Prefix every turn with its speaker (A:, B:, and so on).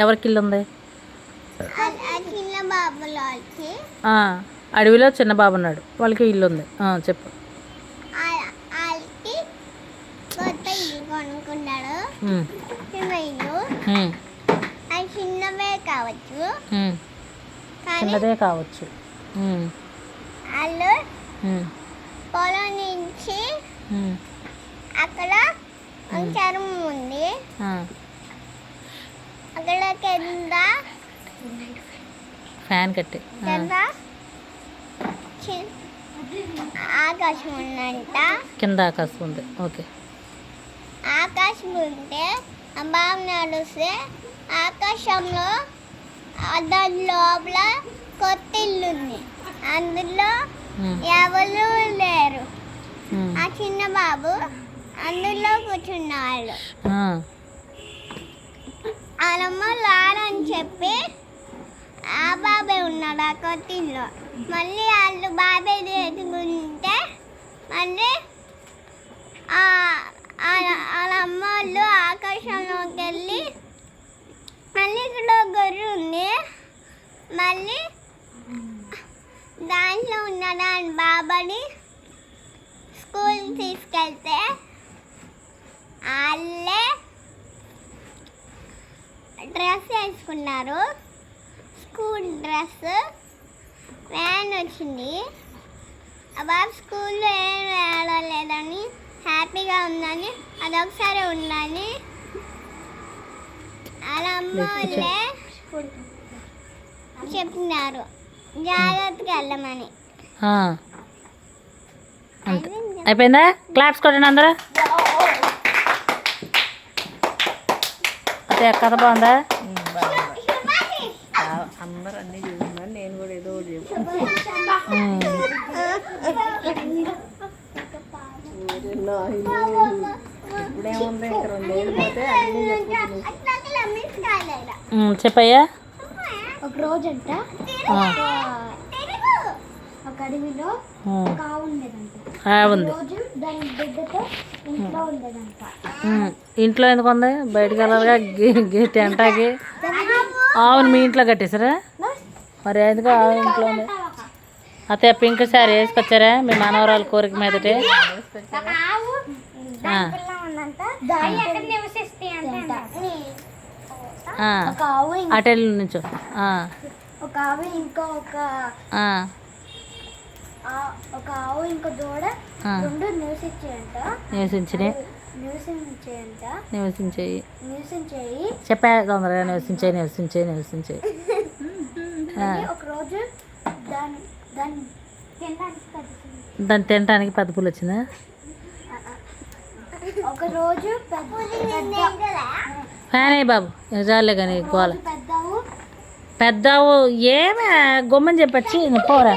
A: ఎవరికి ఇల్లు ఉంది? అడవిలో చిన్న బాబు ఉన్నాడు, వాళ్ళకి ఇల్లు ఉంది. చెప్పు. చిన్నదే కావచ్చు.
B: వాళ్ళు పొలం నుంచి అక్కడ చర్మం ఉంది, అక్కడ కింద
A: ఫ్యాన్ కట్టి
B: ఆకాశం ఉందంట.
A: కింద ఆకాశం ఉంది. ఓకే.
B: ఆకాశం ఉంటే ఆ బాబు నడుస్తే ఆకాశంలో దాని లోపల కొత్త ఇల్లు ఉంది, అందులో ఎవరు లేరు. ఆ చిన్న బాబు అందులో కూర్చున్నాడు. వాళ్ళమ్మ రాడని చెప్పి ఆ బాబే ఉన్నాడు ఆ కొత్త ఇల్లు. మళ్ళీ వాళ్ళు బాబే ఎదుగుంటే మళ్ళీ వాళ్ళ అమ్మ వాళ్ళు ఆకాశంలోకి వెళ్ళి మళ్ళీ ఇక్కడ గొర్రె ఉంది, మళ్ళీ దాంట్లో ఉన్న దాని బాబాని స్కూల్కి తీసుకెళ్తే వాళ్ళే డ్రెస్ వేసుకున్నారు, స్కూల్ డ్రెస్. వ్యాన్ వచ్చింది. ఆ బాబు స్కూల్లో ఏం వేయలేదని హ్యాపీగా ఉందని అదొకసారి ఉందని వాళ్ళ అమ్మ వాళ్ళే చెప్పినారు జాగ్రత్తగా వెళ్ళమని.
A: అయిపోయిందా? క్లాప్స్ కొట్టండి అందరూ. అదే కథ బాగుందా?
C: అందరూ అన్నీ చూస్తున్నారు, నేను కూడా ఏదో ఇప్పుడేముంది, ఇంకా 2 ఏళ్ళు పోతే అన్నీ
A: చెప్పయ్యా.
B: ఒక రోజంట ఒక అడవిలో ఆవు ఉండేదంట. రోజు దాని బిడ్డతో ఇంట్లో ఉండేదంట.
A: ఇంట్లో ఎందుకు ఉంది? బయటకు వెళ్ళాలిగా తింటాకి. ఆవును మీ ఇంట్లో కట్టేసారా? మరి ఎందుకు ఆవు ఇంట్లో ఉంది? అతే పింక్ శారీ వేసుకొచ్చారా మీ మనవరాల కోరిక మీదటే? అటెల్ నుంచో
B: ఒక ఆవు ఇంకో దూడ రెండు
A: నివసించాయి. చెప్పా తొందరగా. నివసించాయి.
B: ఒకరోజు
A: దాన్ని తినడానికి పెద్ద పూలు వచ్చిందా?
B: ఒకరోజు
A: ఫ్యాన్ అయ్యి బాబు జాలే కానీ గోల పెద్దావు ఏమే గొమ్మని చెప్పచ్చి పోరా.